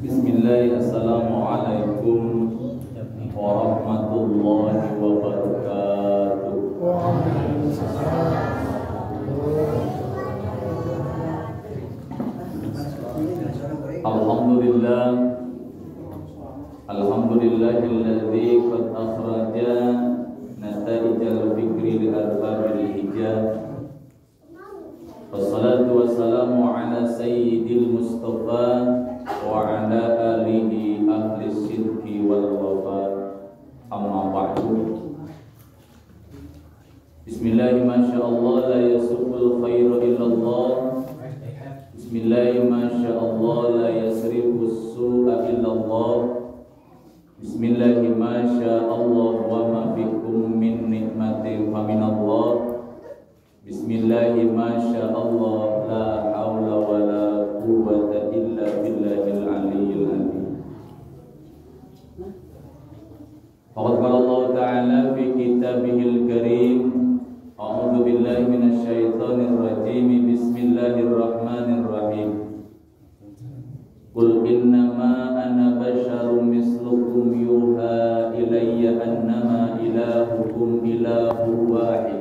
Bismillah, assalamualaikum warahmatullahi wabarakatuh. Alhamdulillah, alhamdulillahilladzi qad akhraja nataijal fikri li arbabil hijab. Wassalatu wassalamu ala sayyidil mustafa wa ala alihi ahli sidqi wal wafa. Amma ba'du. Bismillahi masyaallah la yasubul khairu illallah. Bismillahi masyaallah la yasrifus su'a illallah. Bismillahi masyaallah wa ma bikum min nikmatin fa minallah. Bismillahi masyaallah la haula wa la quwwata illa billahil aliyyil azim. Faqad qala Allah ta'ala fi kitabihil karim, a'udzu billahi minasy syaithanir rajim. Bismillahirrahmanirrahim. Qul innama ana basyarum mislukum yuha ilayya annama ilahukum ilahun wahid.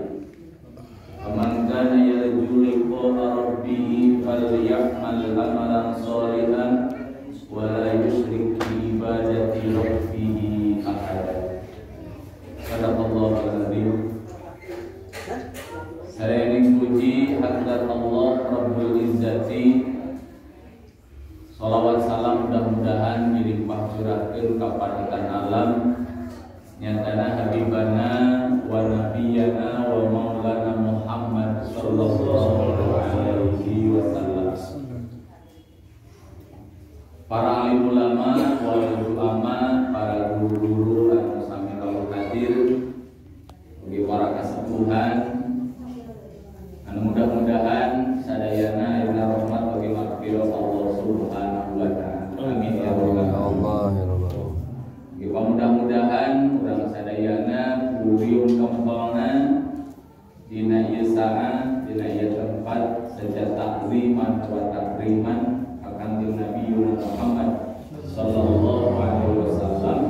Faman kana yarju liqa'a rabbih falya'mal amalan shalihan wa la yusyrik bi ibadati rabbih ahada. Sadaqallahul azim. Saya puji hadrat Allah Rabbul Izzati. Salawat salam mudah-mudahan dilimpah curahkeun ka panutan alam nyatana habibana wa nabiyana wa maulana Muhammad sallallahu alaihi wasallam. Para alim ulama, wal ulama, para guru-guru anu sami kawula hadir, ugi para kasepuhan anu mudah-mudahan sadayana ila rahmat bagi maghfirah Allah Subhanahu wa taala. Amin ya rabbal alamin. Mudah-mudahan urang sadayana kuriung kempelna dina ieu saat, dina ieu tempat secara takriman wa takriman akan Nabi Muhammad sallallahu alaihi wasallam.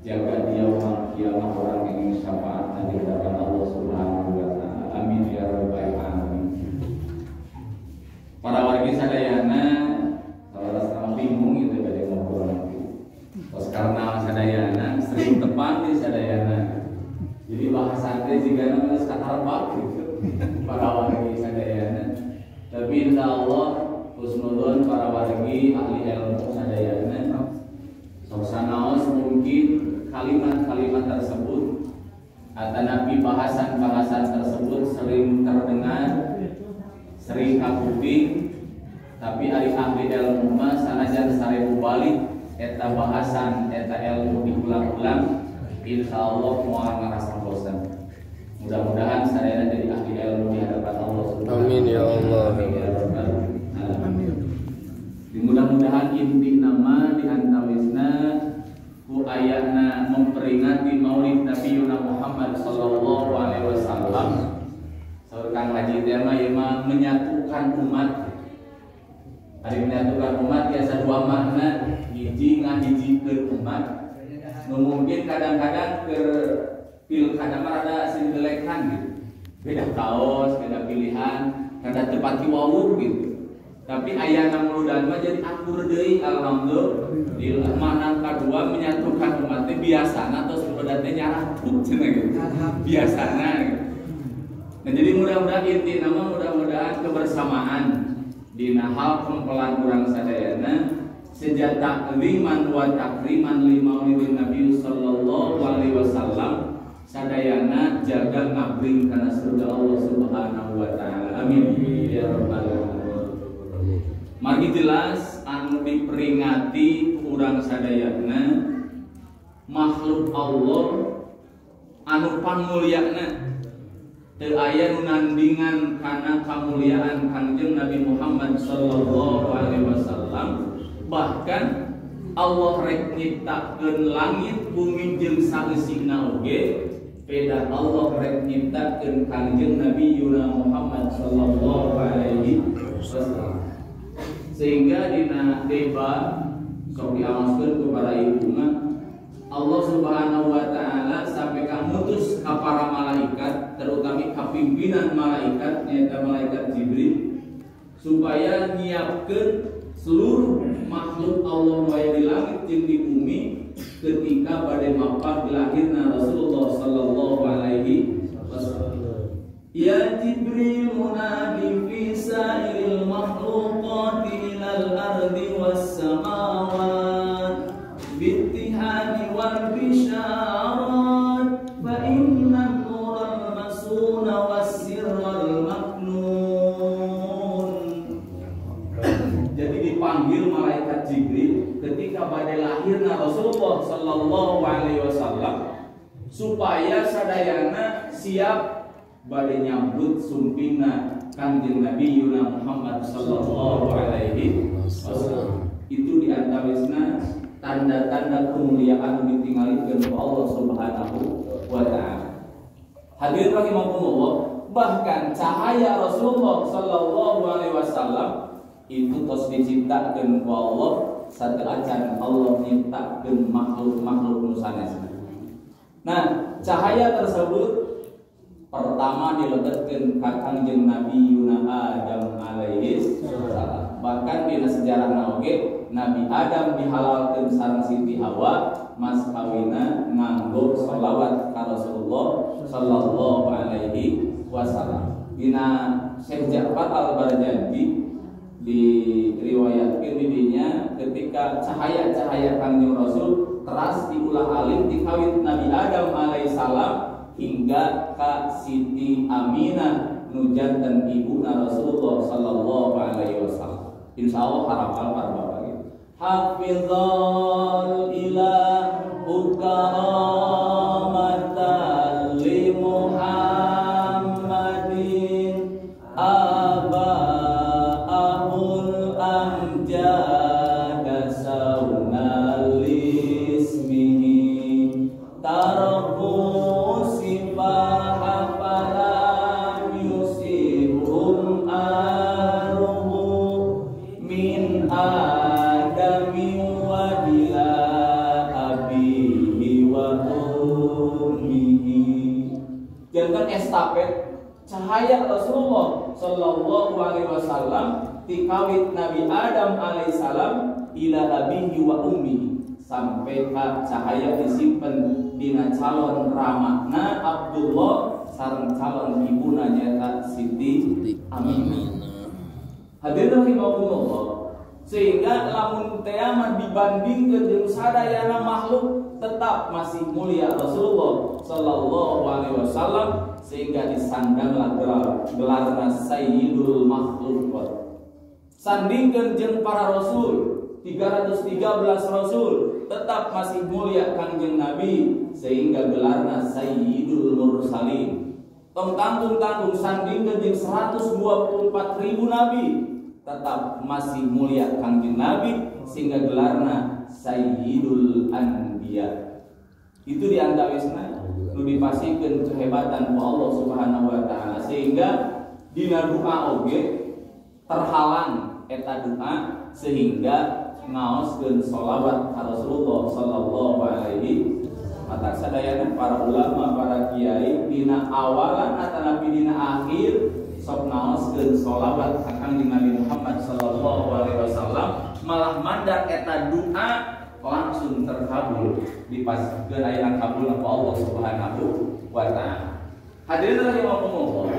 Jaga dia yaumul kiamah orang yang syafaat di hadapan Allah Subhanahu wa taala. Amin ya rabbal alamin. Para wargi sadayana salah bingung itu bade ngobrol nanti. Terus karena sadayana sering tepat di sadayana. Jadi bahasa teh jika nama sakarpak gitu. Para wargi sadayana. Tapi insyaallah husnudon para wargi ahli ilmu sadayana. Soksanaos mungkin kalimat-kalimat tersebut atau nabi bahasan-bahasan tersebut sering terdengar, sering kapuping, tapi ari ahli ilmu mah sanajan sarebu balik eta bahasan, eta ilmu diulang-ulang, insyaallah moal ngarasa bosan. Mudah-mudahan sadayana jadi ahli ilmu di hadapan Allah Subhanahu. Amin ya Allah. Amin. Mudah-mudahan inti nama di antawisna ku ayatna memperingati maulid Nabi Muhammad sallallahu alaihi wasallam. Saurkan haji tema yang menyatukan umat. Hari menyatukan umat biasa dua makna, hiji ngahijikeun umat. Nu mungkin kadang-kadang ke pilkada mah ada sindelekan gitu. Beda kaos, beda pilihan, kada tepat kiwawuh gitu. Tapi ayana muludan mah jadi akur deui alhamdulillah. Makna kadua menyatukan umat teh biasana tos muludan teh nyaratut cenah gitu. Biasana gitu. Nah, jadi mudah-mudahan inti nama mudah-mudahan kebersamaan dina hal kempelan urang sadayana sejak takriman wa takriman li maulidin Nabi sallallahu alaihi wasallam sadayana jaga ngabring kana surga Allah Subhanahu wa taala. Amin ya rabbal alamin. Mari jelas anu diperingati urang sadayana makhluk Allah anu pamulyana. Teu aya nu nandingan kana kamuliaan Kangjeng Nabi Muhammad sallallahu alaihi wasallam. Bahkan Allah rek nyiptakeun langit bumi jeung saeusigna oge, peda Allah rek nyiptakeun Kangjeng Nabi Muhammad sallallahu alaihi wasallam. Sehingga dina debat sok diamaskeun kepada ibu mah Allah Subhanahu wa taala sampai ka mutus ka para malaikat, terutama ka pimpinan malaikat nyaeta malaikat Jibril, supaya nyiapkeun seluruh makhluk Allah bae di langit jeung di bumi ketika pada mapah lahirna Rasulullah sallallahu alaihi wasallam. Ya Jibril munadi fi sa'iril makhluqati ilal ardi was samawat bittihadi wal bisyarat fa inna nural masuna was sirral maknun. Jadi dipanggil malaikat Jibril ketika pada lahirna Rasulullah sallallahu alaihi wasallam supaya sadayana siap bade nyambut sumpingna Kanjeng Nabi Muhammad sallallahu alaihi wasallam. Itu diantawisna tanda-tanda kemuliaan ditinggalikeun ku Allah Subhanahu wa taala. Hadirin rahimakumullah, bahkan cahaya Rasulullah sallallahu alaihi wasallam itu tos diciptakeun ku Allah sateacan Allah nyiptakeun makhluk-makhluk nu sanesna. Nah, cahaya tersebut pertama diletakkan ka Kangjeng Nabi Adam alaihi salam. Bahkan dina sejarahna oge Nabi Adam dihalalkeun sareng Siti Hawa mas kawina nganggo sholawat ka Rasulullah sallallahu alaihi wasallam. Dina Syekh Ja'far Al-Barjandi diriwayatkeun didinya ketika cahaya-cahaya Kangjeng Rasul teras diulah alih di kawit Nabi Adam alaihi salam hingga ka Siti Aminah nujanten ibuna Rasulullah sallallahu alaihi wasallam. Insyaallah harapal para bapak gitu. Hafizal ilahu karamatan li Muhammadin aba'ahul amjada saunal ismihi tarabu jangan estafet cahaya Rasulullah sallallahu alaihi wasallam tikawit Nabi Adam alaihi salam ila abihi wa ummihi sampai cahaya disimpen dina calon ramahna Abdullah sareng calon ibuna nyaeta Siti Aminah. Hadirin rahimakumullah, sehingga lamun teh dibandingkeun jeung sadayana makhluk tetap masih mulia Rasulullah sallallahu alaihi wasallam sehingga disandanglah gelarna Sayyidul Makhluqat. Sandingkeun jeung para rasul 313 rasul tetap masih mulia Kangjeng Nabi sehingga gelarna Sayyidul Mursalin. Tong tanggung sandingkeun jeung 124.000 nabi tetap masih mulia Kangjeng Nabi sehingga gelarna Sayyidul Anbiya. Itu diantawisna nu dipasikeun kehebatan ku Allah Subhanahu wa taala sehingga dina doa oge terhalang eta doa sehingga ngaoskeun sholawat ka Rasulullah sallallahu alaihi wasallam. Sadayana para ulama, para kiai dina awalan atanapi dina akhir sok ngaoskeun sholawat ka Kanjeng Nabi Muhammad sallallahu alaihi wasallam malah mandat eta doa langsung terkabul dipaskeun aya kabulna ku Allah Subhanahu wa taala. Hadirin rahimakumullah,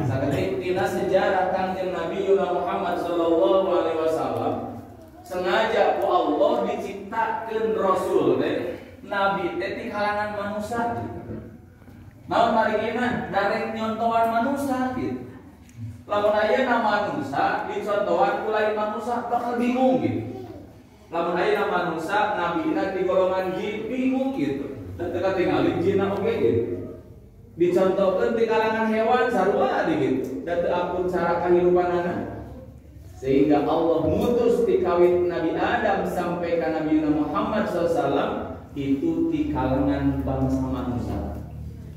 sakedik dina sejarah Kanjeng Nabi Muhammad sallallahu alaihi wasallam sengaja ku Allah diciptakeun rasul teh nabi teh di kalangan manusia. Naon marigina darek nyontohan manusia gitu. Lamun aya na manusia dicontohan ku lain manusia bakal bingung gitu. Lamun aya na manusia nabina di golongan jin bingung gitu. Dan teu katingali jinna oge gitu. Dicontohkeun di kalangan hewan sarua gitu. Dan teu ampun cara kahirupanana. Sehingga Allah mutus di kawit Nabi Adam sampai ke Nabi Muhammad SAW itu di kalangan bangsa manusia.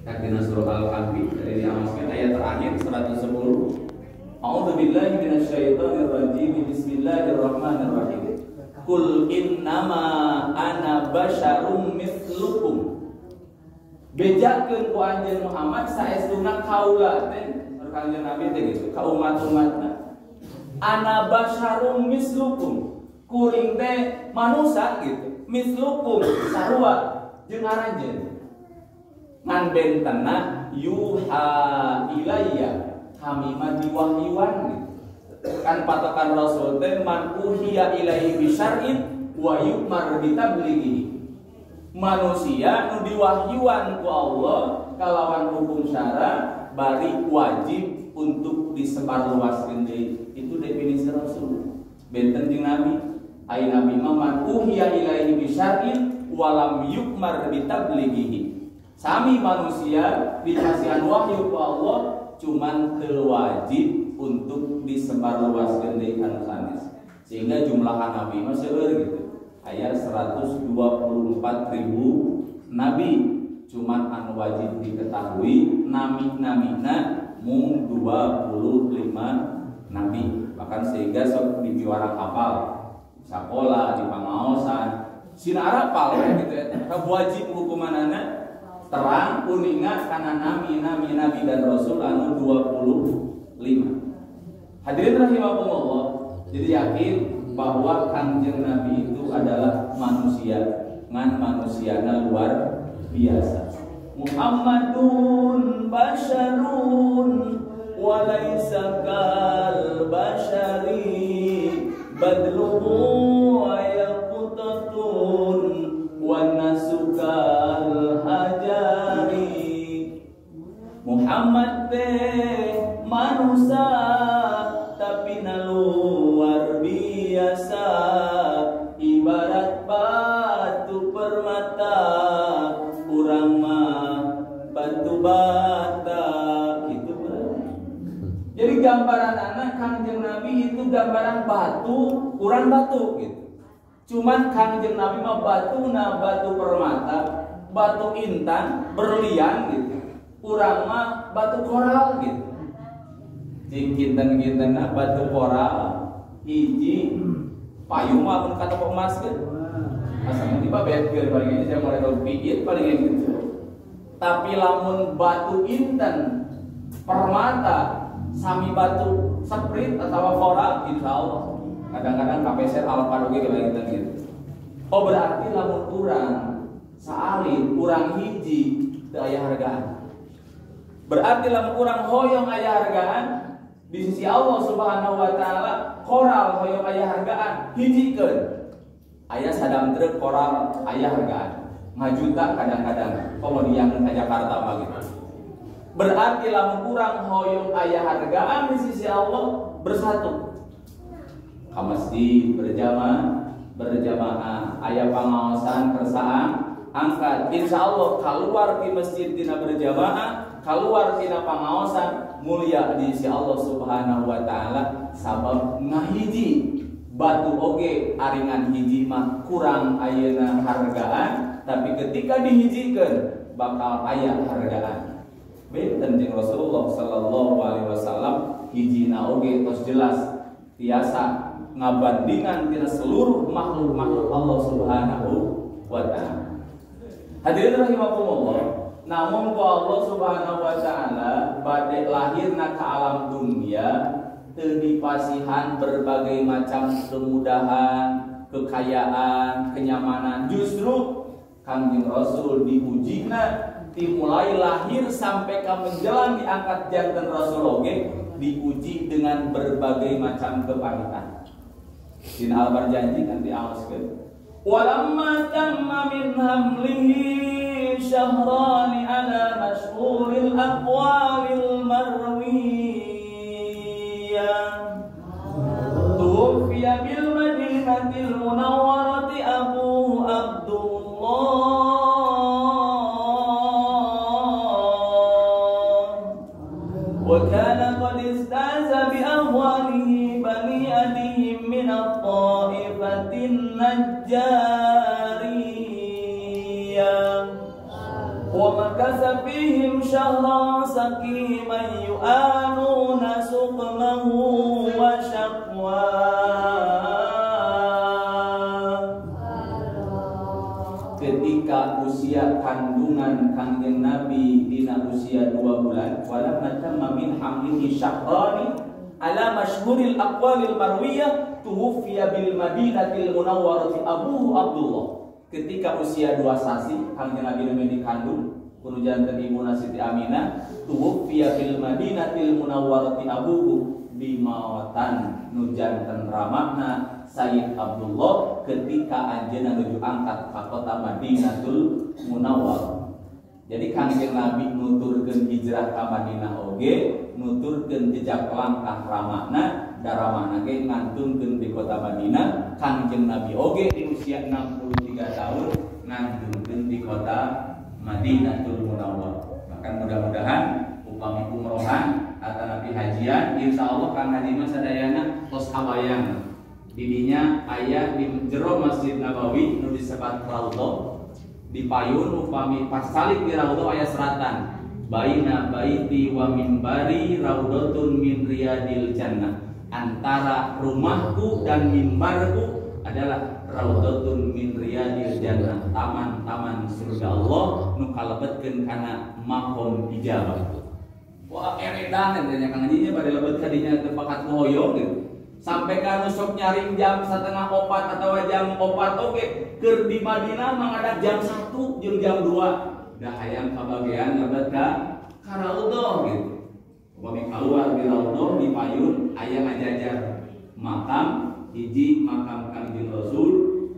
Dina surah Al-Kahfi dari diamaskan ayat terakhir 110. A'udzubillahi minasyaitonir rajim. Bismillahirrahmanirrahim. Kul innama ana basyarum mithlukum. Bejakeun ku anjeun Muhammad saestuna kaula teh kanjeng Nabi teh gitu ka umat-umatna. Ana basyarum mislukum. Kuring teh manusia gitu. Mislukum sarua jeung aranjeun. Ngan bentena yuha ilayya kami mah diwahyuan gitu. Kan patokan Rasul teh man uhiya ilaihi bisyar'in wa yu'mar bitablighi. Manusia nu diwahyuan ku Allah kalawan hukum syara bari wajib untuk disebarluaskeun deui. Itu definisi Rasul. Benten jeung Nabi, ai Nabi mah man uhiya ilaihi bisyar'in wa lam yu'mar bitablighi. Sami manusia dikasihan wahyu ku Allah cuman teu wajib untuk disebarluaskeun deui kana sanes. Sehingga jumlah nabi mah seueur gitu. Aya 124.000 nabi, cuman anu wajib diketahui nami-namina mung 25 nabi. Bahkan sehingga sok dipiwara kapal, sakola di pangaosan, sina arapal gitu ya. Wajib hukumanana terang kuninga kana nami-nami nabi dan rasul anu 25. Hadirin rahimakumullah, jadi yakin bahwa kanjeng Nabi itu adalah manusia, ngan manusiana luar biasa. Muhammadun basyarun wa laisa kal basyari badluhu wa yaqutatun wa nasukal hajari. Muhammad teh manusia tapi luar biasa, ibarat batu permata, urang mah batu bata gitu. Jadi gambaran anak kanjeng Nabi itu gambaran batu, urang batu gitu. Cuman kanjeng Nabi mah batu permata, batu intan, berlian gitu. Urang mah batu koral gitu. Jing kinten-kintenna batu koral hiji payung mah mun kata emas kan asa tiba betkeun paling ini saya mulai rupiah paling gitu. Tapi lamun batu inten permata sami batu seprit atau koral insyaallah kadang-kadang kapeser alpado ge kayak gitu. Oh berarti lamun urang saalit urang hiji teu aya hargaan. Berarti lamun urang hoyong aya hargaan di sisi Allah Subhanahu wa taala, koral hoyong aya hargaan hijikeun. Aya sadam truk koral aya hargaan. Ngajuta kadang-kadang komodian ka Jakarta mah gitu. Berarti lamun urang hoyong aya hargaan di sisi Allah bersatu. Ka masjid berjamaah, aya pangaosan kersaan angkat. Insyaallah keluar di masjid dina berjamaah, keluar tina pangaosan mulia di sisi Allah Subhanahu wa taala sabab ngahiji batu oge aringan hiji mah kurang ayeuna hargaan tapi ketika dihijikeun bakal aya hargaan. Benten jeung Rasulullah sallallahu alaihi wasallam hijina oge tos jelas tiasa ngabandingan tina seluruh makhluk-makhluk Allah Subhanahu wa taala. Hadirin rahimakumullah. Namun ku Allah Subhanahu wa taala bade lahirna ka alam dunia teu dipasihan berbagai macam kemudahan, kekayaan, kenyamanan. Justru Kanjeng Rasul diujina dimulai lahir sampai ka menjelang diangkat janten Rasul oge diuji dengan berbagai macam kepahitan. Din al-Barjanji kan diaoskeun. Walamma tamma min hamlihi syahrani ala mashhuril aqwalil marwiyah tuwfiya bil madinatil munawwarati abu Abdullah wa kana qad istaza bi ahwalihi bani adihim min at-ta'ifatin najjariyah wa makasa fihim syahran saqiman yu'anuna suqmahu wa syaqwa ketika usia kandungan Kangjeng Nabi dina usia 2 bulan, walamma tamma min hamlihi syahrani ala masyhuril aqwalil marwiyah tuwfiya bil Madinatil Munawwarati abuhu Abdullah. Ketika usia 2 sasi Kangjeng Nabi dikandung kudu janten ibuna Siti Aminah, tuwfiya bil Madinatil Munawwarati abuhu bimawatan nu janten ramahna Sayyid Abdullah ketika anjeunna nuju angkat ka kota Madinatul Munawwarah. Jadi Kangjeng Nabi nuturkeun hijrah ka Madinah oge, nuturkeun jejak langkah ramahna, da ramahna ge ngantunkeun di kota Madinah. Kangjeng Nabi oge di usia 63 tahun ngantunkeun di kota Madinatul Munawwarah. Bahkan mudah-mudahan upami umrohan atau nabi hajian, insyaallah Kang Haji mah sadayana tos habayang. Didinya ayah di jero Masjid Nabawi nu disebat Raudhah, di payun upami pas salik di Raudhah aya seratan baina baiti wa minbari raudhatun min riyadil jannah. Antara rumahku dan mimbarku adalah raudhatun min riyadil jannah, taman-taman surga Allah nu kalebetkeun kana maqam ijabah. Wah eredan entenya Kang Hajinya pada lebet kadinya tepakat hoyong gitu. Sampai kan sok nyaring jam 3:30 atau jam 4 oke keur di Madinah mangadak jam 1 jeung jam 2 dah hayang kabagean lebet ka Raudhah gitu. Upami keluar di Raudhah di payun aya ngajajar makam, hiji makam Kangjeng Rasul,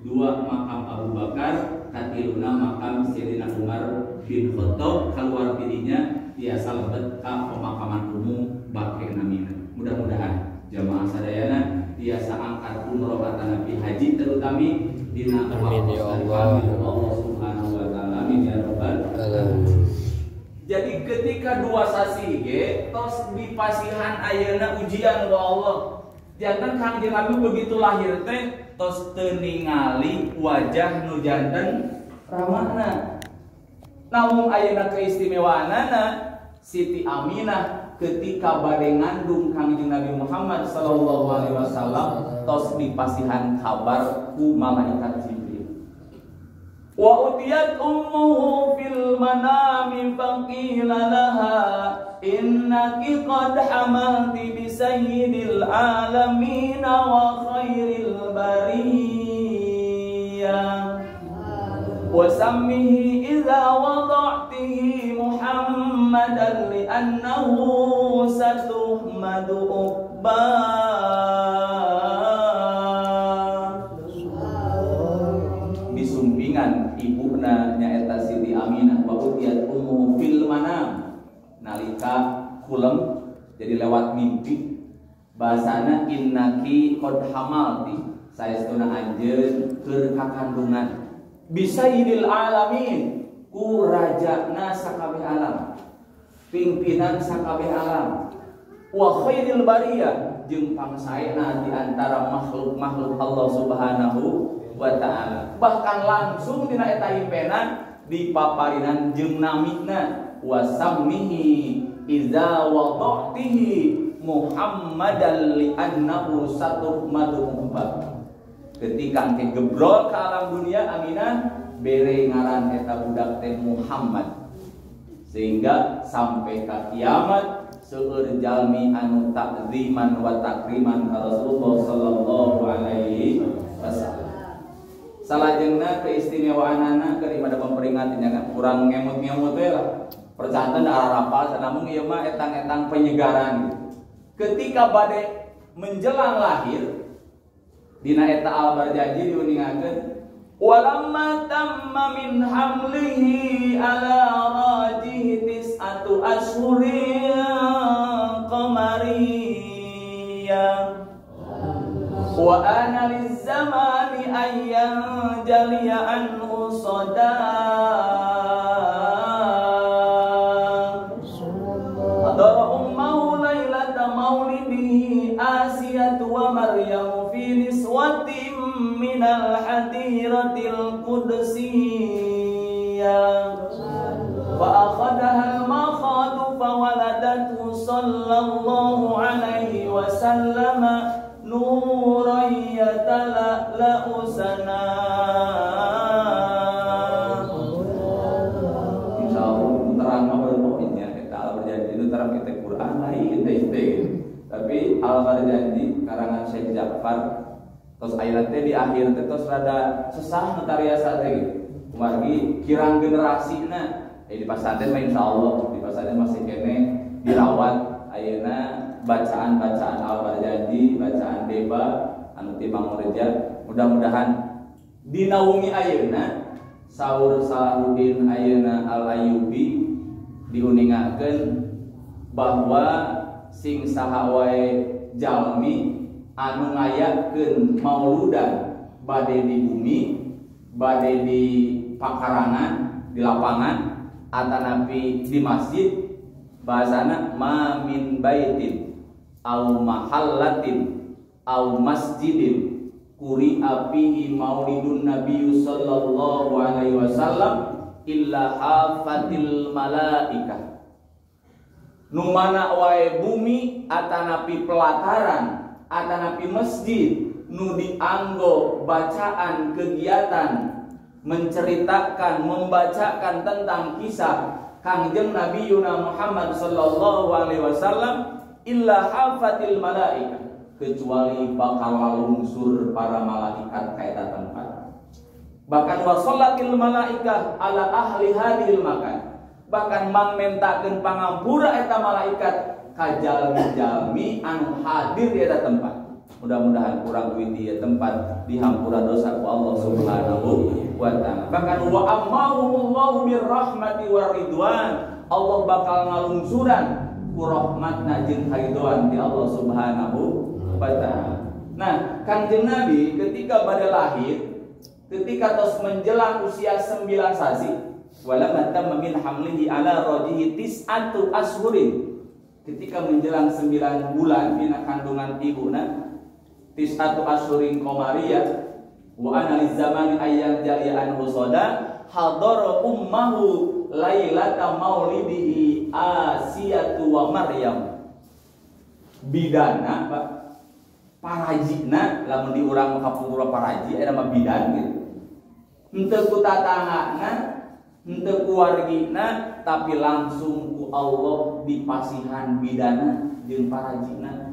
2 makam Abu Bakar, katiluna makam Sayyidina Umar bin Khattab. Keluar dirinya biasa lebet ka pemakaman umum Baqi namina. Mudah-mudahan jamaah sadayana biasa angkat umroh kata Nabi haji terutami dina amin ya Allah. Allah Subhanahu wa taala. Amin ya rabbal alamin. Jadi ketika 2 sasi ge tos dipasihan ayeuna ujian ku Allah. Janten Kangjeng Nabi begitu lahir teh tos teu ningali wajah nu janten ramahna. Namun ayeuna keistimewaanana Siti Aminah ketika bade ngandung Kangjeng Nabi Muhammad sallallahu alaihi wasallam tos dipasihan kabar ku malaikat Jibril. Wa utiyat ummuhu fil manami faqila laha innaki qad hamalti bi sayyidil alamin wa khairil bariyah wa sammihi idza wada'tihi Muhammadan li'annahu satuhmadu uqba. Disumpingan ibuna nyaeta Siti Aminah wa utiyat ummu fil manam nalika kulem jadi lewat mimpi bahasana innaki qad hamalti saestuna anjeun keur kakandungan bisa yidil alamin ku rajana sakabeh alam, pimpinan sakabeh alam, wa khairil bariyah jeung pangsaena di antara makhluk-makhluk Allah Subhanahu wa taala. Bahkan langsung dina eta impenan dipaparinan jeung namina wa sammihi idza wada'tihi Muhammadan li annahu satuhmadu ummah. Ketika engke gebrol ke alam dunia Aminah bere ngaran eta budak teh Muhammad, sehingga sampai ke kiamat seueur jalmi anu takziman wa takriman ka Rasulullah sallallahu alaihi wasallam. Salajengna keistimewaanana keur ibadah pemperingatan jangan kurang ngemut-ngemut we lah. Percanten ararapal sanamun ieu mah etang-etang penyegaran. Ketika bade menjelang lahir dina eta al-barjanji diuningakeun walamma tamma min hamlihi ala rajihi tis'atu ashhurin qamariyya wa ana lizzamani ayyan jaliya anhu sadaq hadara ummahu lailata maulidihi Asiyatu wa Maryam fi niswatin minal hadiratil qudsiyah fa akhadaha al-makhadu fa waladathu sallallahu alaihi wa sallama nuran yatala'la'u sana Barjanji karangan Syekh Ja'far. Terus ayeuna teh di akhir teh tos rada sesah notariasa teh gitu. Kumargi kirang generasina di pasantren mah insyaallah di pasantren masih kene dirawat ayeuna bacaan-bacaan Al-Barjanji, bacaan Deba anu ti Mang Reja. Mudah-mudahan dinaungi ayeuna saur Salahuddin ayeuna Al-Ayyubi diuningakeun bahwa sing saha wae jalmi anu ngayakeun mauludan bade di bumi, bade di pakarangan, di lapangan, atanapi di masjid, bahasana ma min baitin au mahallatin au masjidin quri'a fihi maulidun nabiyyu sallallahu alaihi wasallam illa hafatil malaikah. Nu mana wae bumi atanapi pelataran atanapi masjid nu dianggo bacaan kegiatan menceritakan membacakan tentang kisah Kangjeng Nabi Yuna Muhammad sallallahu alaihi wasallam illa hafatil malaikah, kecuali bakal lungsur para malaikat ka eta tempat. Bahkan wasallatil malaikah ala ahli hadhil makan, bahkan mangmentakeun pangampura eta malaikat ka jalmi-jalmi anu hadir di eta tempat. Mudah-mudahan kurang duit di tempat dihampura dosa ku Allah Subhanahu wa ta'ala. Bahkan wa ammahumullahu birrahmati waridwan, Allah bakal ngalungsuran ku rahmatna jeung karidhoan di Allah Subhanahu wa ta'ala. Nah, Kangjeng Nabi ketika bade lahir, ketika tos menjelang usia 9 sasi, walamma tamma min hamlihi ala rajihi tis'atu ashhurin, ketika menjelang 9 bulan dina kandungan ibuna, tis'atu ashhurin qamariyah wa ana lizamani ayyal jaliya an husada hadara ummahu lailata maulidihi Asiyatu wa Maryam. Bidana Pak parajina lamun diurang kapungkura paraji eta mah bidan gitu. Henteu ku tatanggana, henteu ku wargina, tapi langsung ku Allah dipasihan bidana jeung parajina.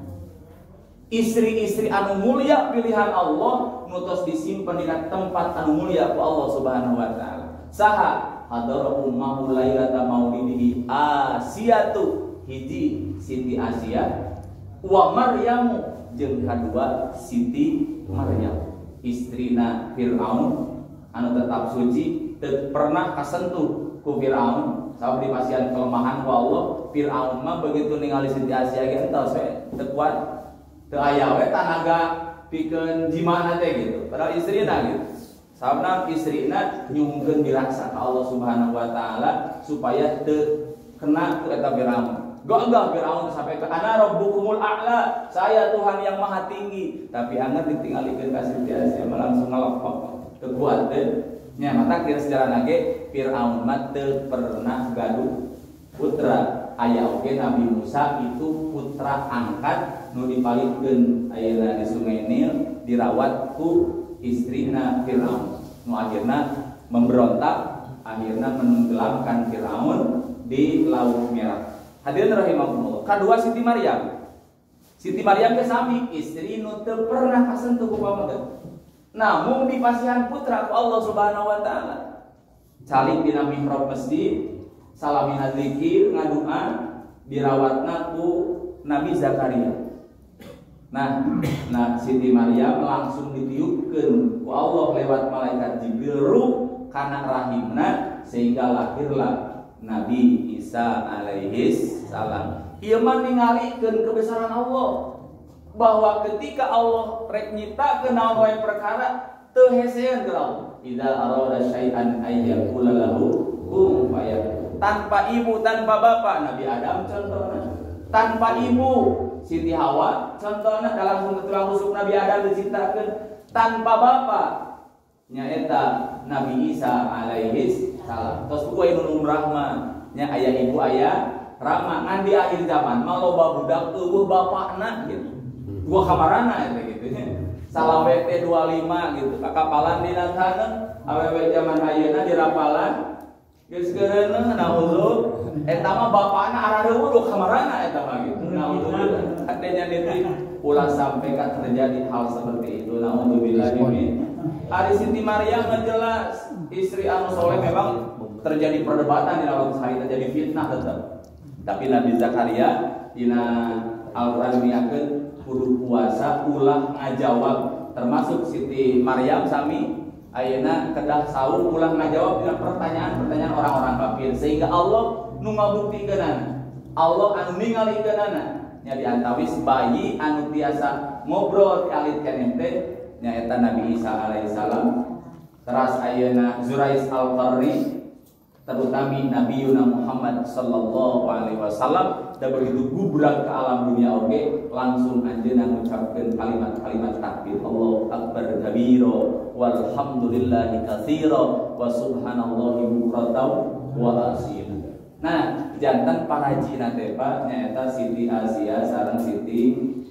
Istri-istri anu mulia pilihan Allah nutos disimpen di tempat anu mulia ku Allah Subhanahu wa taala. Saha hadara ummahu lailata maulidihi Asiyatu, hiji Siti Asia, wa Maryamu jeung kadua Siti Maryam, istrina Firaun anu tetap suci, teu pernah kasentuh ku Firaun. Sabab dipasihan kelemahan ku Allah, Firaun mah begitu ningali Siti Asia ge entos we teu kuat. Teu aya we tanaga pikeun jimana teh gitu. Padahal istrina gitu. Sababna istrina nyungkeun dirasa ka Allah Subhanahu wa taala supaya teu kena ku eta Firaun. Gagah Firaun sampai ke ana rabbukumul a'la, saya Tuhan yang maha tinggi. Tapi anggar ditinggalikeun ka Siti Asia langsung ngalopok. Teu kuat teh. Nya mata kira sejarah ge Firaun mah teu pernah gaduh putra. Aya oge Nabi Musa itu putra angkat nu dipalikeun ayeuna di Sungai Nil dirawat ku istrina Firaun. Nu akhirna memberontak, akhirna menenggelamkan Firaun di Laut Merah. Hadirin rahimakumullah. Kadua Siti Maryam. Siti Maryam ge sami istri nu teu pernah kasentuh ku pamageun. Namun dipasihan putra ku Allah Subhanahu wa taala. Calik dina mihrab masjid, salamina zikir ngadua dirawatna ku Nabi Zakaria. Nah Siti Maryam langsung ditiupkeun ku Allah lewat malaikat Jibril ruh kana rahimna sehingga lahirlah Nabi Isa alaihi salam. Ieu mah ningalikeun kebesaran Allah bahwa ketika Allah rek nyiptakeun naon wae perkara teu heseun ka Allah. Idza arada syai'an ayyaqula lahu kun fayakun. Tanpa ibu, tanpa bapak, Nabi Adam contohnya. Tanpa ibu, Siti Hawa contohnya dalam tulang rusuk Nabi Adam diciptakeun. Tanpa bapak, nyaeta Nabi Isa alaihi salam. Tos kuwi nu umrah nya aya ibu aya rama ngan di akhir zaman mah loba budak eueuh bapakna gitu. Dua kamarana eta gitu nya. Salawe teh 25 gitu. Kakapalan dina sana awewe zaman ayeuna di rapalan Geus kereuneuh nauzul eta mah bapana arareuh do kamarana eta mah gitu. Nauzul adanya deui ulah sampai ka terjadi hal seperti itu. Naudzubillah min. Ari Siti Maryam jelas istri anu soleh memang terjadi perdebatan di dalam hari terjadi fitnah tetap. Tapi Nabi Zakaria dina Al-Qur'an niakeun kudu puasa ulah ngajawab termasuk Siti Maryam sami ayeuna kedah saur ulah ngajawab dina pertanyaan-pertanyaan orang-orang kafir sehingga Allah nu ngabuktikeunana. Allah anu ningalikeunana nya di antawis bayi anu tiasa ngobrol ti alit keneh teh nyaeta Nabi Isa alaihissalam. Teras ayeuna Zurais Al-Qarni terutami Nabi Yuna Muhammad sallallahu alaihi wasallam da begitu gubrak ke alam dunia oge langsung anjeunna ngucapkeun kalimat-kalimat takbir Allahu akbar kabira walhamdulillahi katsira wa subhanallahi bukratan wa asila. Nah, jantan parajina teh Pak nyaeta Siti Asia sareng Siti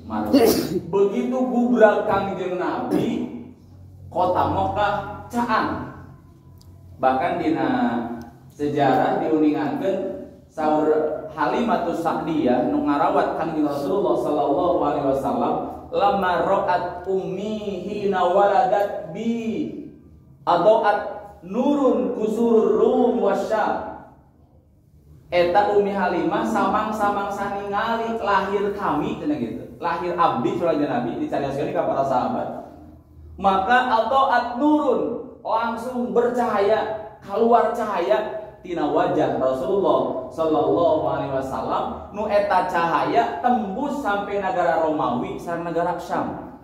Maryam. Begitu gubrak Kangjeng Nabi kota Mekah caang. Bahkan dina sejarah diuningakeun saur Halimatus Sa'diyah nu ngarawat Kangjeng Rasulullah sallallahu alaihi wasallam lamma ra'at ummi hina waladat bi adaat nurun kusurur rum wasyam. Eta Ummi Halimah samang-samang saningali lahir kami cenah gitu. Lahir abdi surajana Nabi dicarioskeun ka para sahabat. Maka adaat nurun langsung bercahaya keluar cahaya tina wajah Rasulullah sallallahu alaihi wasallam nu eta cahaya tembus sampai negara Romawi sareng negara Syam.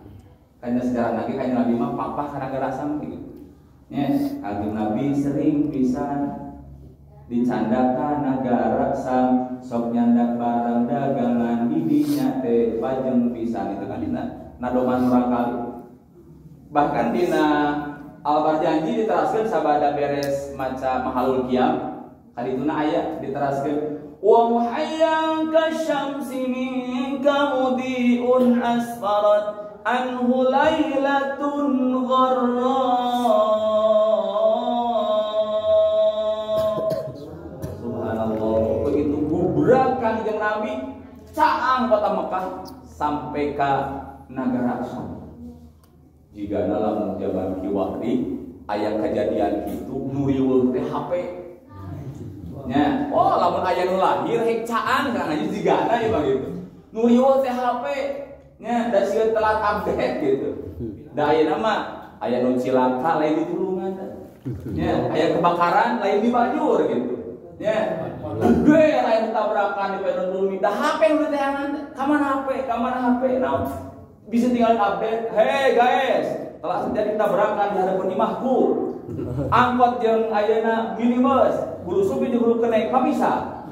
Kana sejarah lagi kanjeng Nabi mah papah ka negara Syam gitu. Nya kanjeng Nabi sering pisan dicandakan negara Syam sok nyandak barang dagangan didinya teh pajeng pisan itu kan dina nadoman urang kali. Bahkan dina Al-Barjanji diteraskeun sabada beres maca mahalul qiyam kadituna aya diteraskeun wa muhayyan kasyamsi minka mudiun asfarat anhu lailatun gharra. Subhanallah, begitu gubrak Kanjeng Nabi caang kota Mekah sampai ke negara Syam. Jika dalam zaman kiwakti ayat kejadian itu nuriweuh teh HP nya oh lamun aya nu lahir hek caang kan aja jigana ya begitu nuriweuh teh HP nya da sieun telat update gitu da ayeuna mah aya nu cilaka lain di tulungan nya aya kebakaran lain di Bajur gitu nya gede lain tabrakan di Penundulmi da HP nu teh kamana HP naon bisa tinggal update, hey guys, telah terjadi tabrakan di hadapan Imahku. Angkot yang ayeuna minibus, hulu supi jeung hulu kenek kamisa.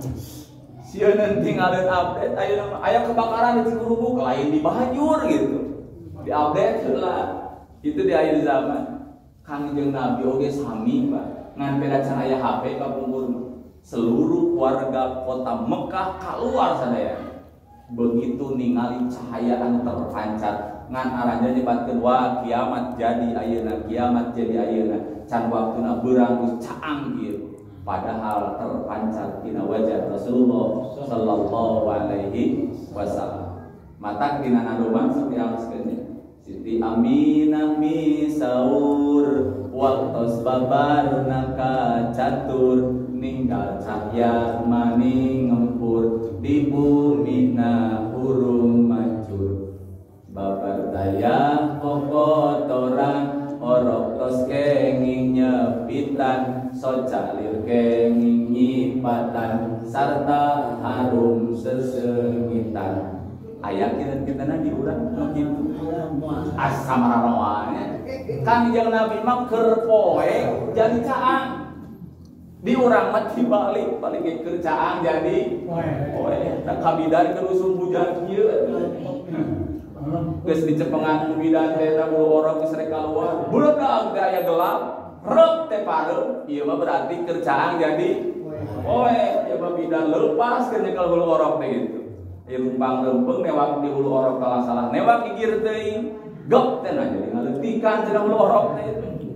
Sieun tinggalin update, ayeuna aya kebakaran di Cikurubuk, lain di Bajur gitu. Di update heula. Itu di akhir zaman. Kangjeng Nabi oge sami, Pak. Ngan beda can aya HP kapungkur seluruh warga kota Mekah keluar sadaya. Begitu ningali cahaya anu terpancar ngan aranja nyebatkeun wah kiamat jadi ayeuna can waktuna beurang geus caang ieu padahal terpancar tina wajah Rasulullah sallallahu alaihi wasallam. Matak dina nadoman seperti aluskeun Siti Aminah misaur waktos babarna ka catur ninggal cahya maning ngempur di bumi na urung mancur babar daya kokotoran orok tos kenging nyepitan socalir kenging nyipatan sarta harum sesengitan aya kita di urang gitu asam rarawanya Kangjeng Nabi mah keur poe jadi caang di urang mah dibalik balik keur caang jadi poe tak kabidan kerusun hujan kieu geus dicepengan ku bidan teh bulu orok geus rek kaluar buledag teh aya gelap rep teh pareum ieu mah berarti keur caang jadi poe ieu mah bidan leupas keur nyekel bulu orok teh gitu. Ieu rumpang leumpeng newak di hulu orok kalah salah newak gigir teuing gep teh nah jadi ngaleutikan cenah hulu orok teh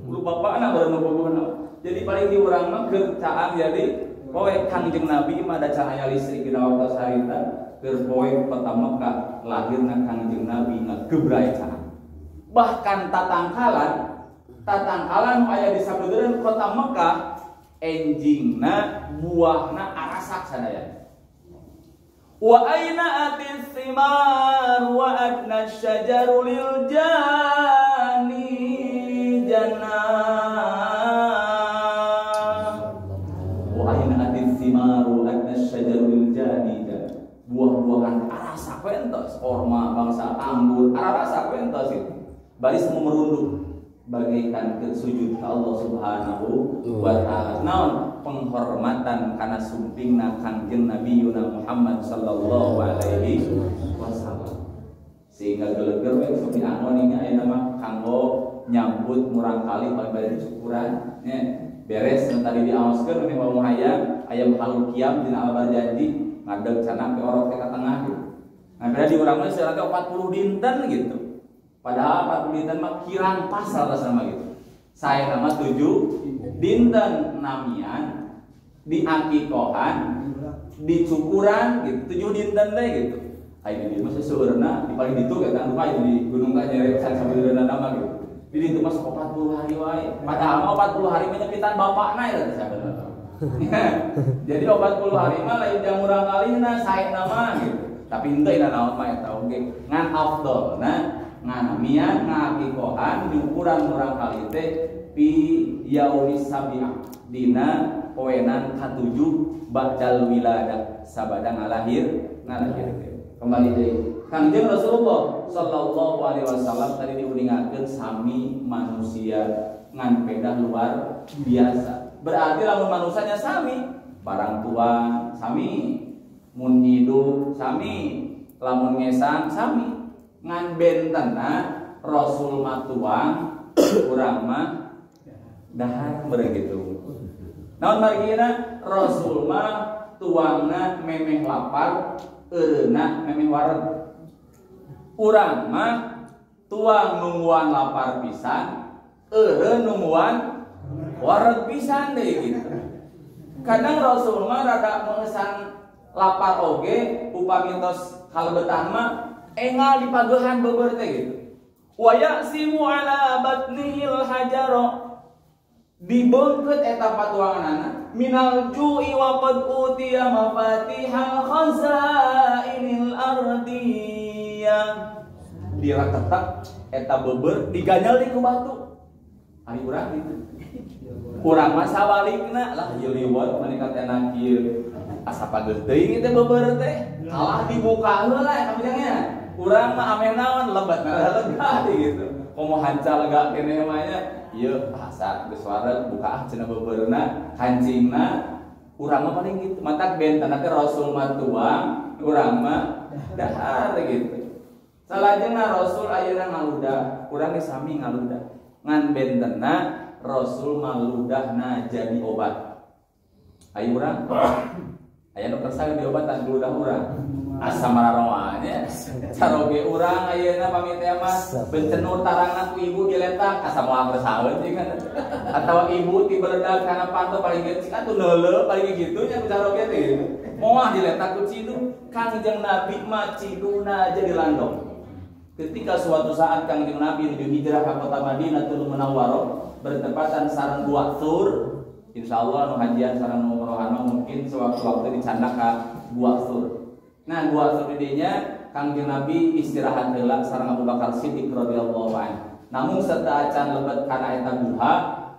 hulu bapana baru nubuhna Jadi paling di urang mah keur caang jadi poe Kangjeng Nabi mah ada cahaya listrik dina waktu sarita keur poe pertama ka lahirna Kangjeng Nabi ngagebrai caang. Bahkan tatangkalan aya di sabeureun kota Mekah enjingna buahna arasak sadaya. Wa aina atis simar wa adna syajaru lil jani jannah. Wa aina atis simar wa adna syajaru lil jani jannah. Buah-buahan arasak wentos, korma, bangsa anggur, arasak wentos itu. Bari semua merunduk bagaikan sujud ke Allah Subhanahu wa ta'ala. Naon penghormatan karena sumpingna Kangjeng Nabi Muhammad sallallahu alaihi wasallam. Sehingga geleger we seperti anu nya aya nama kanggo nyambut murang kali bari cukuran nya beres tadi diaoskeun meni mau hayang aya halul kiam dina abar janji ngadeg cenah ke orok ka tengah gitu. Nah berarti urang mah seueur 40 dinten gitu. Padahal 40 dinten mah kirang pasal sama gitu. Saya nama 7 dinten namian di akikohan, di cukuran gitu, 7 dinten deh gitu. Ayo di mah seueurna di paling ditu eta anu kayu di gunung ka nyeret sabeureurna nama gitu. Di ditu mah 40 hari wae. Padahal mah 40 hari menyepitan bapakna eta sabenerna. Jadi 40 hari mah lain jam urang kalina sae nama gitu. Tapi henteu ina naon mah eta oge ngan afdolna nganamian ngakikohan di ukuran murang kali teh pi yaumis sabi'ah dina poenan ka-7 ba'dal wiladah sabada ngalahir kembali deui Kangjeng Rasulullah sallallahu alaihi wasallam tadi diuningakeun sami manusia ngan pedah luar biasa. Berarti lamun manusianya sami, barang tuang sami, mun hidup sami, lamun ngesang sami. Ngan bentena Rasul matuang urang mah dahar meureun kitu. Naon margina Rasul mah tuangna memeh lapar, eureuna memeh wareg. Urang mah tuang nungguan lapar pisan, eureun nungguan wareg pisan deui gitu. Kadang Rasul mah rada mengesan lapar oge upami tos kalebetang mah engal dipagehan beubeur teh gitu. Wa ya'simu ala batnihil hajara. Dibeungkeut eta patuanganna minal ju'i wa qad utiya mafatihal khazainil ardiyah. Diraketak eta beubeur diganyel di ku batu. Ari urang gitu. Urang mah sawalikna lah ieu liwat manika teh nakir. Asa pageus teuing teh beubeur teh. Kalah dibuka heula eta nya. Urang mah ame naon lebatna lega gitu. Komo hancal lega keneh mah nya ieu asa geus wareg buka cenah beubeurna kancingna urang mah paling gitu. Matak benten teh Rasul mah tuang, urang mah dahar gitu. Salajengna Rasul ayeuna ngaludah, urang ge sami ngaludah. Ngan bentenna Rasul mah ludahna jadi obat. Ayo urang aya nu kersa diobatan ludah urang. Asa mararoanya caroge urang ayeuna pamit teh mah bencenur tarangna ku ibu diletak asa moal bersaeun jeung atawa ibu tibeledag kana panto paling geucing atuh neuleuh paling kitu nya caroge teh moal diletak ku cidu. Kangjeng Nabi mah ciduna jadi landong. Ketika suatu saat Kangjeng Nabi menuju hijrah ke kota Madinatul Munawwarah bertepatan sareng Gua Tsur. Insyaallah nu hajian sareng nu umrohan mungkin sewaktu-waktu dicandak ka Gua Tsur. Nah, Gua Tsur didinya Kangjeng Nabi istirahat heula sareng Abu Bakar Siddiq radhiyallahu anhu. Namun serta acan lebet kana eta guha,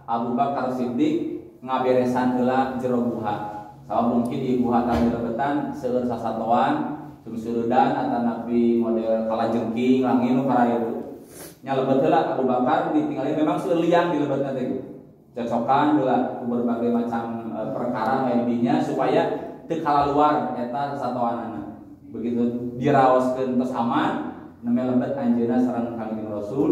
Abu Bakar Siddiq ngaberesan heula jero guha. Sabab mungkin di guha tadi lebetan seueur sasatoan, seueudan atau Nabi model kalajengking langit nu para itu. Nya lebet heula Abu Bakar ditinggali memang seueur liang di lebetna teh gitu. Cocokan heula berbagai macam perkara dinya supaya teu kalaluar eta sasatoanana. Begitu diraoskeun tos aman nemel lebet anjeunna sareng Kangjeng Rasul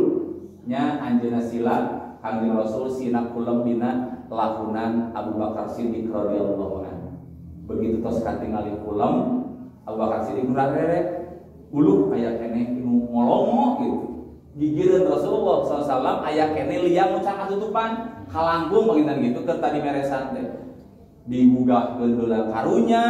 nya anjeunna sila Kangjeng Rasul sina kulem dina lakunan Abu Bakar Siddiq radhiyallahu anhu. Begitu tos katingali kulem Abu Bakar Siddiq rarere uluh aya keneh nu ngolongo gitu gigireun Rasulullah SAW aya kene liang nu can katutupan kalangkung panginten gitu keur tadi meresan teh digugahkeun heula karunya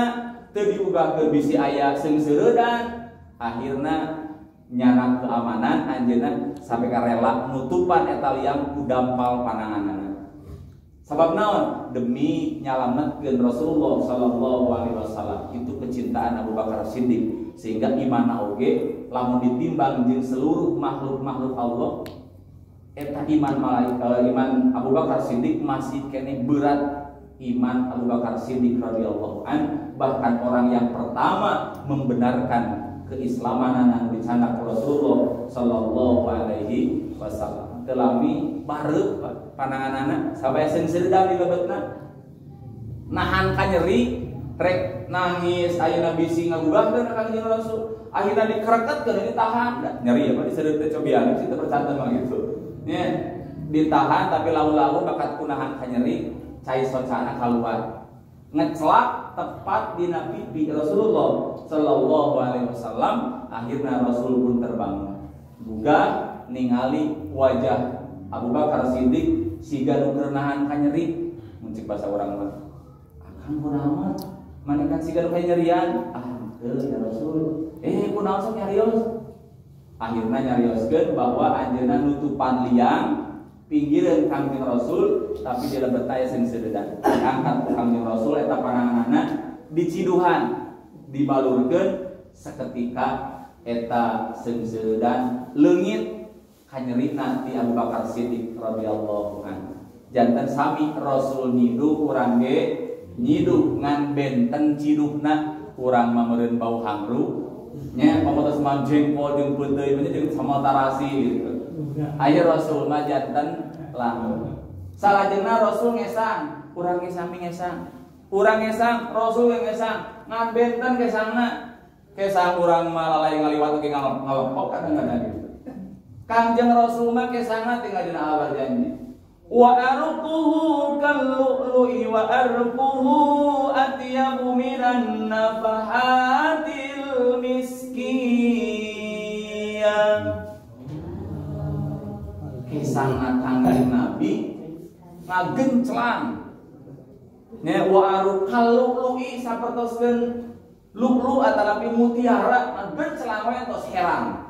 teu digugahkeun bisi aya seungseuredan akhirna nyanak keamanan anjeunna sampai ka rela nutupan eta liang ku dampal pananganna sabab naon demi nyalametkeun Rasulullah sallallahu alaihi wasallam itu kecintaan Abu Bakar Siddiq sehingga imanna oge lamun ditimbang jeung seluruh makhluk-makhluk Allah eta iman Abu Bakar Siddiq masih kene berat iman Abu Bakar Siddiq radhiyallahu an bahkan orang yang pertama membenarkan keislaman anu dicandak Rasulullah sallallahu alaihi wasallam telami bareup pananganana sabaya seungseuredan di lebetna nahan ka nyeri rek nangis ayeuna bisi ngagugahkeun ka Kanjeng Rasul akhirna dikereketkeun ditahan nyeri apa diseureut teh cobian situ percanten mah gitu nya ditahan tapi lalu-lalu bakat kunahan ka nyeri cai socana kaluar ngeclak tepat di pipi Rasulullah sallallahu alaihi wasallam akhirna Rasul pun terbangun buka ningali wajah Abu Bakar Siddiq siga nu keur nahan ka nyeri muncik bahasa urang mah akang kunaon manekan siga nu nyerian teu ya Rasul kunaon sok nyarios akhirna nyarioskeun bahwa anjeunna nutupan liang pinggireun Kangjeng Rasul tapi di lebet aya seungseuredan angkat Kangjeng Rasul eta pananganna diciduhan dibalurkeun seketika eta seungseuredan leungit kanyerina ti Abu Bakar Siddiq radhiyallahu anhu janten sami Rasul nyiduh urang ge nyiduh ngan benten ciduhna urang mah meureun bau hangru nya pamotos mah jengkol jeung peuteuy mah jeung sama tarasi gitu aya Rasul mah janten lamun salajengna Rasul ngesang urang ge sami ngesang urang ngesang Rasul ge ngesang ngan benten kesangna kesang urang mah lalai ngaliwat ge ngalempok kadang-kadang gitu Kangjeng Rasul mah kesangna tinggal dina awal janji wa arquhu kallu'lu'i wa arquhu atyabu minan nafahatil miskiyah kesangna Kangjeng Nabi ngagenclang nya wa arquhu kallu'lu'i sapertoskeun lu'lu atanapi mutiara ngagenclang we tos herang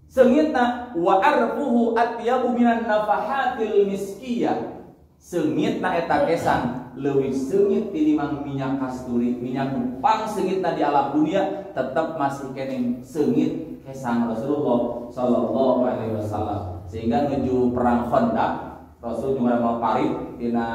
seungitna wa arfuhu atyabu minan nafahatil miskiyah seungitna eta kesan leuwih seungit tinimbang minyak kasturi minyak pang seungitna di alam dunia tetap masih kene seungit kesan Rasulullah sallallahu alaihi wasallam sehingga menuju perang Khandaq Rasul juga maparit dina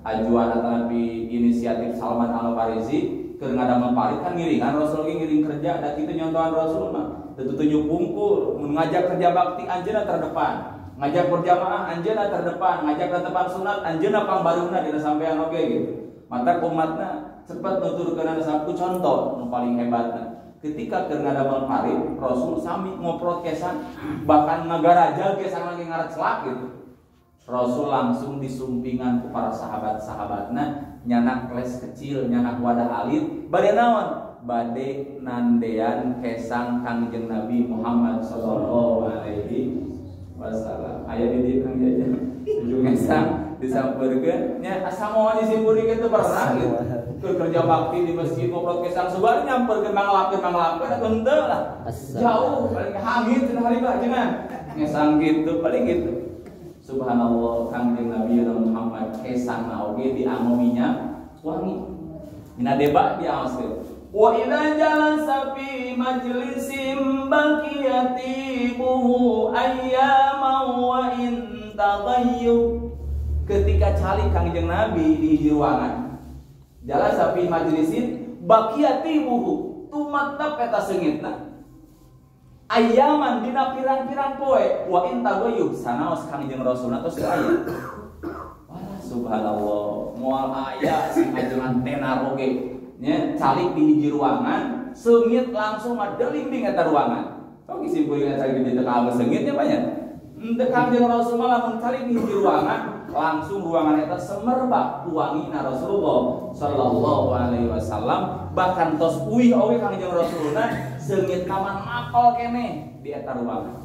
ajuan atanapi inisiatif Salman Al-Farisi keur ngadamel parit kan ngiringan Rasul ge ngiring kerja da kitu nyontohan Rasul mah tunjuk pungkul mengajak kerja bakti anjeunna terdepan ngajak berjamaah anjeunna terdepan ngajak tetepan sunat anjeunna pangbareuna dina sampean oge gitu mata umatna cepet nuturkeun satu contoh nu paling hebatna ketika keur ngadamel parit Rasul sami ngoprot kesan bahkan ngagaraja kesan lagi ngareclak gitu Rasul langsung disumpingan ku para sahabat-sahabatna nyanak keles kecil nyanak wadah alit bade naon bade nandean kesang Kangjeng Nabi Muhammad sallallahu alaihi wasallam aya di dieu Kang Jajan ujung kesang disampeurkeun nya asa moal disimpuri kitu pernah gitu keur kerja bakti di masjid ngobrol kesang subar nyampeurkeun manglakeun henteu lah jauh paling hangit cenah hari bajengan ngesang gitu paling gitu subhanallah Kangjeng Nabi Muhammad kesang oge dianggo minyak wangi dina debat diaoskeun wa idza jalasa fi majlisin baqiyatibuhu ayyaman wa in taghayyub ketika cali Kangjeng Nabi di ruangan jalasa fi majlisin baqiyatibuhu tumattap eta seungitna ayyaman dina pirang-pirang poe wa in taghayyub sanaos Kangjeng Rasulna tos aya wah subhanallah moal aya sing ajengan tenar oge nya calik di hiji ruangan seungit langsung ngadelinding eta ruangan kok disimpulkeun calik di teu ka seungitnya banyak teu Kangjeng Rasul malah mun calik di hiji ruangan langsung ruangan eta semerbak tuangina Rasulullah sallallahu alaihi wasallam bahkan tos uih oge Kangjeng Rasulna seungit kaman makol keneh di eta ruangan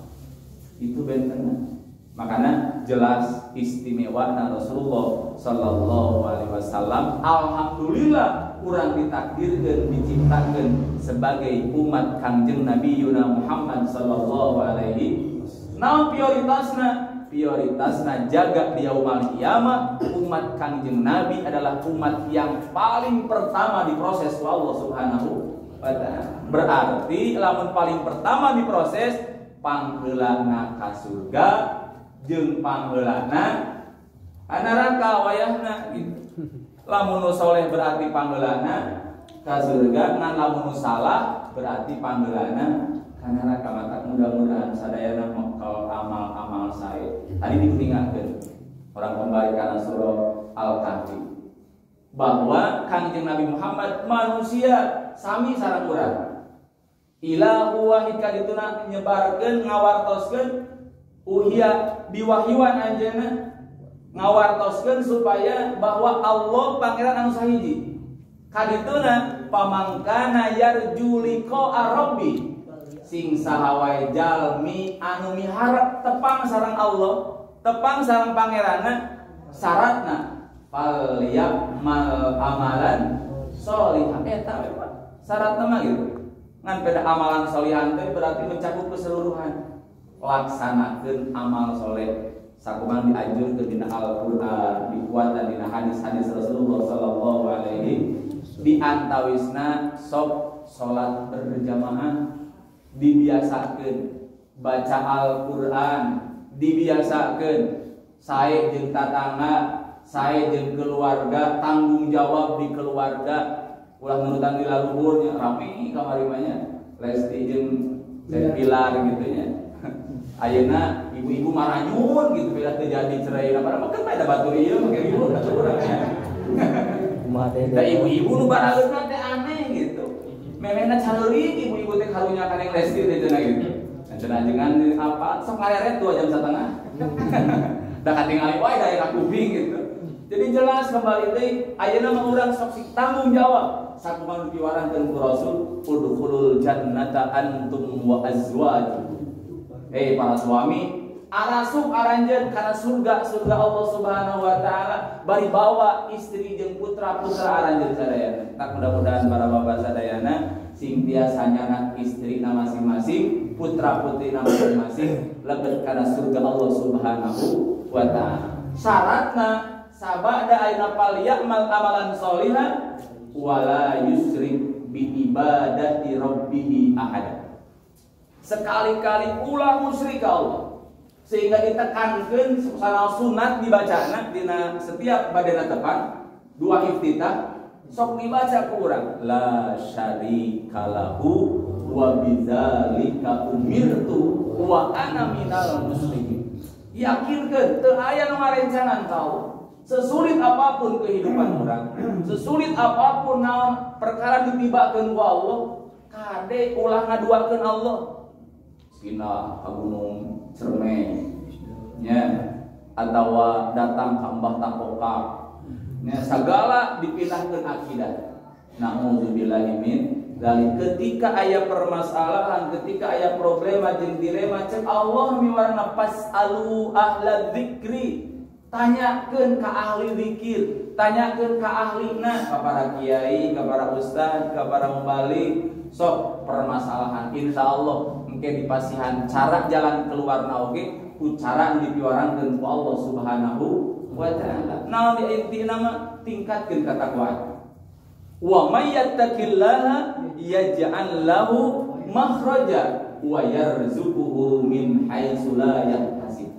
Itu bentena. Makanya jelas istimewa Rasulullah sallallahu alaihi wasallam. Alhamdulillah urang ditakdirkeun diciptakeun sebagai umat Kangjeng Nabi Yuna Muhammad sallallahu alaihi wasallam. Prioritasna jaga di yaumul kiamah. Umat Kangjeng Nabi adalah umat yang paling pertama diproses ku Allah Subhanahu wa ta'ala. Berarti lamun paling pertama diproses pangheulana ka surga jeung pangheulana ka neraka wayahna gitu. Lamun nu saleh berarti pangheulana ka surga, ngan lamun nu salah berarti pangheulana ka neraka. Maka mudah-mudahan sadayana mokal amal-amal sae. Tadi diingatkeun orang kembali kana surah Al-Kahfi bahwa Kangjeng Nabi Muhammad manusia sami sareng urang. Ilahu wahid kadituna nyebarkeun ngawartoskeun uhia diwahyuan anjeunna ngawartoskeun supaya bahwa Allah pangeran anu sahiji. Kadituna pamangkana yarju liqa rabbi, sing saha wae jalmi anu miharep tepang sareng Allah, tepang sareng pangeranna, syaratna fal ya'mal amalan sholihan. Eta we Pak. Syaratna mah gitu. Ngan pada amalan sholihan teh berarti mencakup keseluruhan. Laksanakeun amal soleh sakumaha dianjurkeun dina Al-Qur'an, dikuatan dina hadis-hadis Rasulullah sallallahu alaihi di antawisna sok salat berjamaah, dibiasakeun baca Al-Qur'an, dibiasakeun sae jeung tatangga, sae jeung keluarga, tanggung jawab di keluarga. Ulah nurutan di laluhurnya rapi kamari mah nya Lesti jeung Pilar gitu nya. Ayeuna ibu-ibu maranyun gitu bila terjadi cerai apa mah kan ada batur ieu make ibu kata urang nya. Da ibu-ibu nu baraeuna teh aneh gitu. Memena caleurik ibu-ibu teh karunya ka Neng Lesti teh cenah gitu. Cenah jengan apa sok ngareret 2 jam setengah. Da katingali wae daerah kuping gitu. Jadi jelas kembali teh ayeuna mah urang sok tanggung jawab. Sakumaha diwarangkeun ku Rasul, udkhulul jannata antum wa azwajukum. Para suami, arasuk aranjeun kana surga Allah Subhanahu wa taala, bari bawa istri jeung putra-putra aranjeun sadayana. Tak mudah-mudahan para bapak sadayana sing tiasa nyana istrina masing-masing, putra-putrina masing-masing lebet kana surga Allah Subhanahu wa taala. Syaratna sabada ayeuna fal ya'mal amalan sholihan wala yusrik bi ibadati rabbih ahad. Sekali-kali ulah musyrik ka Allah. Sehingga ditekankeun salah sunat dibacana dina setiap badana tepan 2 iftitah sok dibaca ku urang la syarika lahu wa bidzalika umirtu wa ana minal muslimin. Yakinkeun teu aya nu ngarencangan ka Allah. Sesulit apapun kehidupan orang, sesulit apapun perkara ditibakeun ku Allah, kade ulah ngaduakeun Allah. Sina ka gunung Cermai nya atawa datang ka Mbah Takoka. Nya sagala dipindahkeun akidah. Nauzubillahi min dzalik. Ketika aya permasalahan, ketika aya problema jeung dilema cek Allah miwarna fasalu ahla dzikri. Tanyakeun ka ahli zikir, tanyakeun ka ahlina, ka para kiai, ka para ustaz, ka para mubalik. Sok permasalahan insyaallah engke dipasihan cara jalan keluarna oge ku cara dipiwarangkeun ku Allah Subhanahu wa taala. Naon intina mah tingkatkeun katakwaan. Wa may yattaqillaha yaj'al lahu makhraja wa yarzuquhu min haitsu la yahtasib.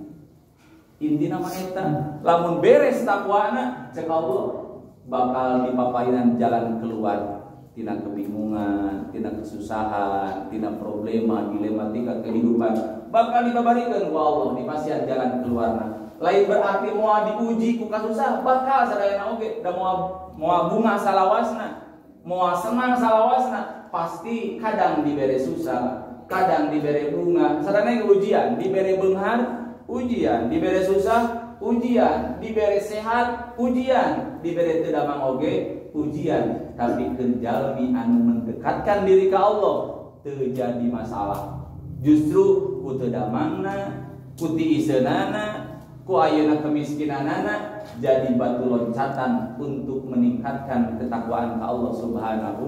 Intina mah eta lamun beres takwana cek Allah bakal dipapainan jalan keluar tina kebingungan, tina kesusahan, tina problema, dilematika kehidupan bakal dibabarikeun ku Allah dipasihan jalan keluarna. Lain berarti moal diuji ku kasusah bakal sadayana oge da moal bunga salawasna, moal senang salawasna pasti kadang dibere susah, kadang dibere bunga, sadana ujian, dibere beunghar ujian, dibere susah ujian, dibere sehat ujian, dibere teu damang oge ujian. Tapi kenjalmi anu mendekatkan diri ke Allah teu jadi masalah. Justru ku teu damangna kuti iseunana, ku ayeuna kemiskinanana jadi batu loncatan untuk meningkatkan ketakwaan ke Allah Subhanahu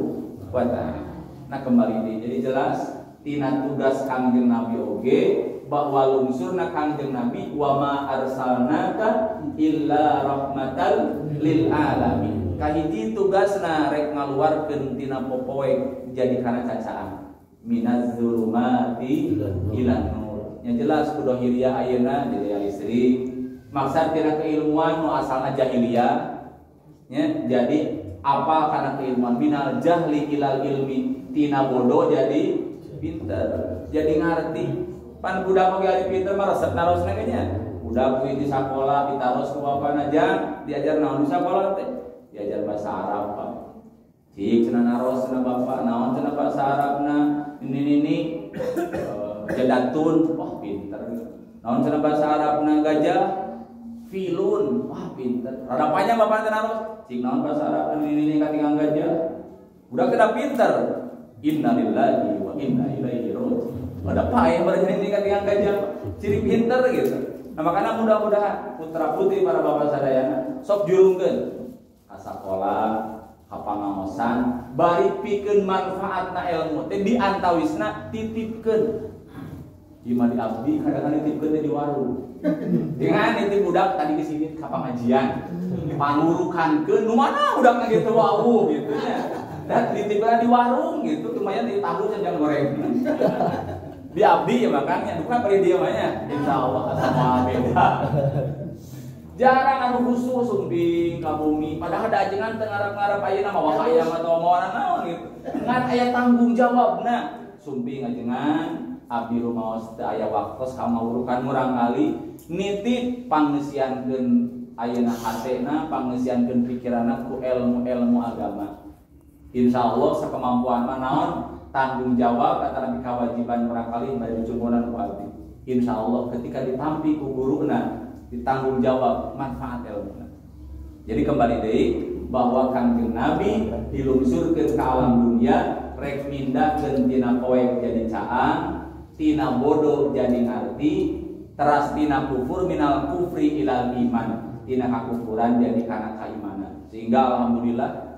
wa taala. Nah kembali deh, jadi jelas tina tugas Kangjeng Nabi oge bahwa lungsurna Kangjeng Nabi wa ma arsalnaka illa rahmatan lil alamin. Kahiji tugasna rek ngaluarkeun tina popoe jadi kana cacaan minaz zulumati ilan nur. Yang jelas kudohiriyah ayeuna jadi listrik. Maksud tina keilmuan nu asalna jahiliyah ya, jadi apa karena keilmuan minal jahli ilal ilmi, tina bodoh jadi pinter, jadi ngerti. Pan budak oge ari pinter mah resep narosna nya. Budak kuwi di sakola ditaros ku bapana jang, diajar naon di sakola teh? Diajar bahasa Arab, Pak. Cik cenah naros cenah bapak, naon cenah bahasa Arabna? Ini jadatun, wah pinter. Naon cenah bahasa Arabna gajah? Filun, wah pinter. Rada panjang bapak teh naros. Cik naon bahasa Arabna ini katingang gajah? Budak teh pinter. Innalillahi wa inna ilaihi raji'un. Ada payah berjadi katingang gajah, ciri pinter gitu. Nah makanya mudah-mudahan putra putri para bapak sadayana sok jurungkeun ka sakola, ka pangaosan, bari pikeun manfaatna ilmu teh diantawisna titipkeun. Di mah diabdi kadang-kadang dititipkeun teh di warung. Dengan nitip budak tadi ke sini ka pengajian. Pangurukankeun nu mana budakna gitu wau gitu nya. Dan dititipkeun di warung gitu lumayan ditahu jangan goreng. Di abdi ya makanya bukan pada dia manya insyaallah sama beda. Jarang anu khusus sumbing ka bumi padahal ada ajengan teu ngarep-ngarep ayeuna mah wahayam atau moana naon gitu. Ngan aya tanggung jawabna sumbing ajengan abdi rumaos teu aya waktos ka maurukan murang kali nitip pangeusiankeun ayeuna hatena pangeusiankeun pikiranna ku ilmu-ilmu agama. Insyaallah sakemampuan mah naon tanggung jawab antara kewajiban barangkali bari jumuran ku abdi. Insyaallah ketika ditampi ku guruna ditanggung jawab manfaat ilmu. Jadi kembali deui bahwa Kangjeng Nabi dilungsurkeun ka alam dunia rek mindahkeun tina poek jadi caang, tina bodoh jadi ngarti, teras tina kufur minal kufri ilal iman, tina kakufuran jadi kana kaimanan. Sehingga alhamdulillah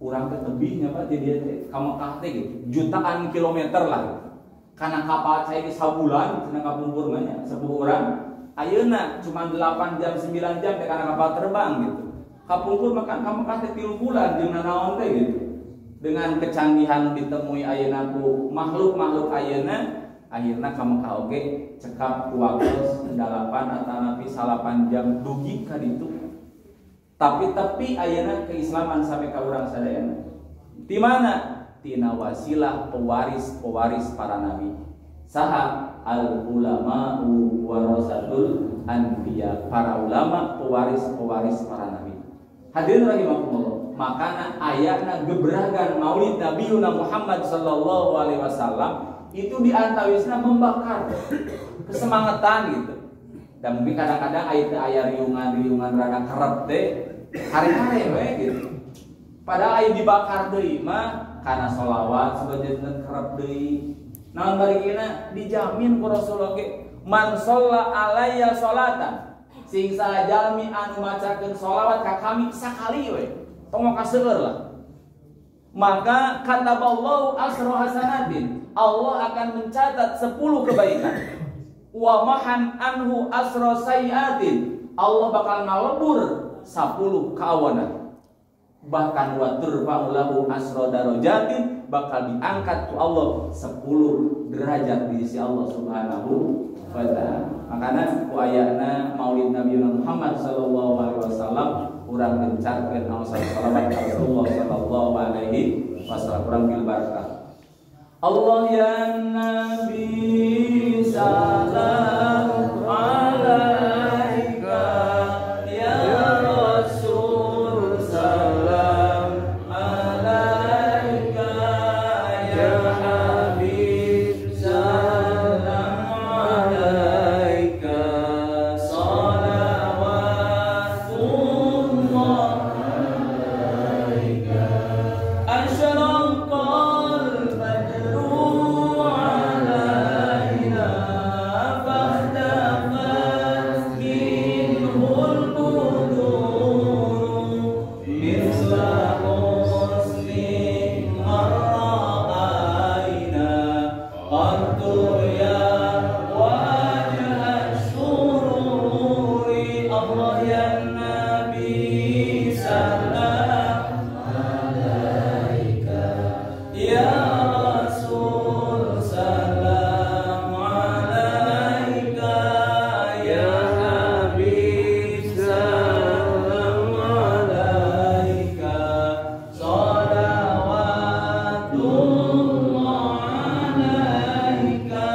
urang teh tebihnya Pak jadi ka Mekah teh gitu. Jutaan kilometer lah. Karena kapal saya di sabulan cenah kapumpur mah nya 10 urang. Ayeuna cuma 8 jam 9 jam teh karena kapal terbang gitu. Kapumpur makan ka Mekah teh 3 bulan jeung naon teh gitu. Dengan kecanggihan ditemui ayeuna ku makhluk-makhluk ayeuna akhirna ka Mekah oge cekap ku waktos 8 atanapi 8 jam dugi ka ditu. Tapi ayeuna keislaman sampai ka urang sadayana. Di mana? Tina wasilah pewaris para nabi. Saha al ulama warasatul anbiya. Para ulama pewaris para nabi. Hadirin rahimakumullah. Makana ayatna gebragan Maulid Nabiuna Muhammad sallallahu alaihi wasallam itu diantawisna membakar kesemangatan gitu. Dan mungkin kadang-kadang aya riungan rada kerep teh hari-hari we gitu. Padahal aya dibakar deui mah kana sholawat sebagian kerep deui. Naon bari kina dijamin ku Rasulullah ge man shalla alayya sholatan. Sing sajalmi anu macakeun sholawat ka kami sakali we. Tong kaseueur lah. Maka kataballahu asra hasanatin. Allah akan mencatat 10 kebaikan. Wa mahan anhu asra sayiatin. Allah bakal ngalebur 10 kawanan. Bahkan wa turfa'u lahu asra darajatin, bakal diangkat ku Allah 10 derajat di sisi Allah Subhanahu wa taala. Makanya ku ayana Maulid Nabi Muhammad sallallahu alaihi wasallam urang gencarkeun salawat Rasulullah sallallahu alaihi wasallam urang bil barakah. Allah ya Nabi salam alaika ya Rasul salam alaika ya Habib salam alaika salawatullah alaika asyraqal badru alaina Allah ya Nabi salam alaika, ya Rasul salam alaika, ya Habib salam alaika, salawatullah alaika,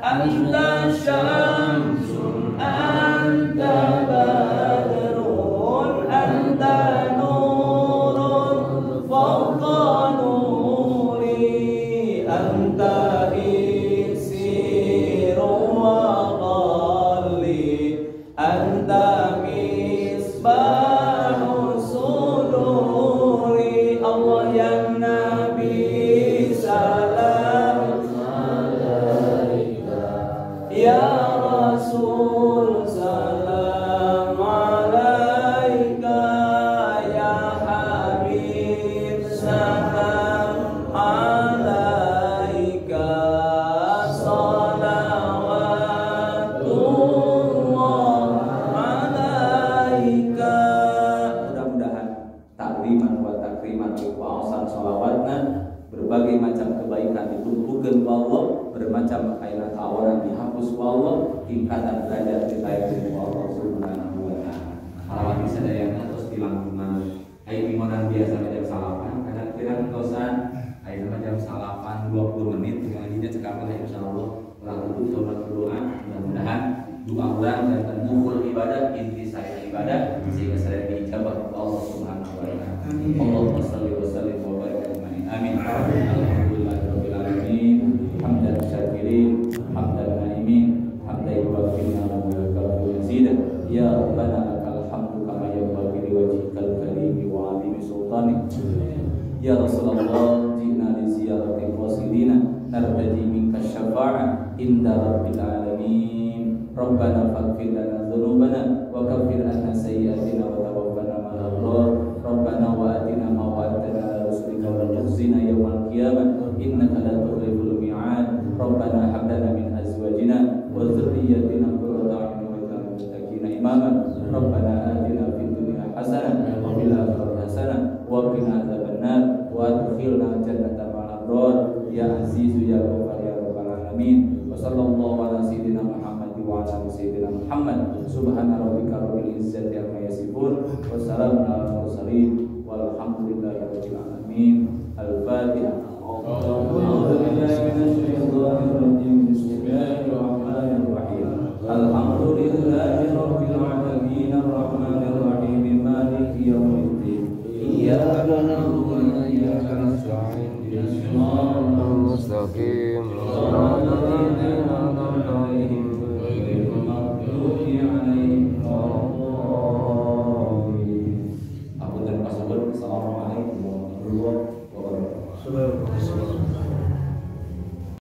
anta syamsun anta badrun anta nurun fawqa nuri, anta iksirun wa qalli, anta misbahu suduri. Allah ya Nabi salam alaika, ya Rasul salam alaika, ya Habib salam alaika, salawatullah alaika. Mudah-mudahan takriman wa takriman wa awsan salawatna, berbagai macam kebaikan ditumpukan wa Allah, bermacam kainan tawaran dihapus wa Allah, tingkatan derajat ditaikkan wa Allah subhanahu wa ta'ala. Salawat bisa dayana terus dilangkungan ayo dimonan biasa macam salapan, kadang-kadang kosan ayo macam salapan 20 menit dengan dia cekapan insyaallah orang itu coba berdoa, mudah-mudahan doa ulang dan mukhul ibadah, inti saya ibadah sehingga saya diijabah oleh Allah subhanahu wa ta'ala. Allahumma shalli wa sallim wa barik alaihi. Amin. Alhamdulillahirabbil alamin. Hamdan syakirin, hamdan naimin, hamdan yuwaffiquna wa yukafi'u mazidah. Ya Rabbana lakal hamdu kama yanbaghi liwajhikal karim wa 'azimi sultanik. Ya Rasulullah, ji'na li ziyarati qasidina nartaji minka syafa'ah inda rabbil alamin. Rabbana faghfir lana dhunubana wa kaffir anna sayyi'atina wa tawaffana ma'al abrar. Rabbana wa atina ma wa'adtana ala rusulika wa la tukhzina yawmal qiyamah innaka la tukhliful mi'ad. Rabbana hab lana min azwajina wa dhurriyyatina qurrata a'yun waj'alna lil muttaqina imama. Rabbana atina fid dunya hasanah wa fil akhirati hasanah wa qina adzabannar wa adkhilna jannata ma'al abrar ya azizu ya ghafar ya rabbal alamin. Wa sallallahu ala sayyidina Muhammad wa ala sayyidina Muhammad. Subhana rabbika rabbil izzati amma yasifun wa salamun alal mursalin walhamdulillahi rabbil alamin. Al-Fatihah. A'udzu billahi minasy syaithanir rajim. Bismillahirrahmanirrahim. Alhamdulillahi rabbil alamin arrahmanir rahim maliki yaumiddin. Iyyaka na'budu wa iyyaka nasta'in. Ihdinas siratal mustaqim. Shiratal ladzina an'amta 'alaihim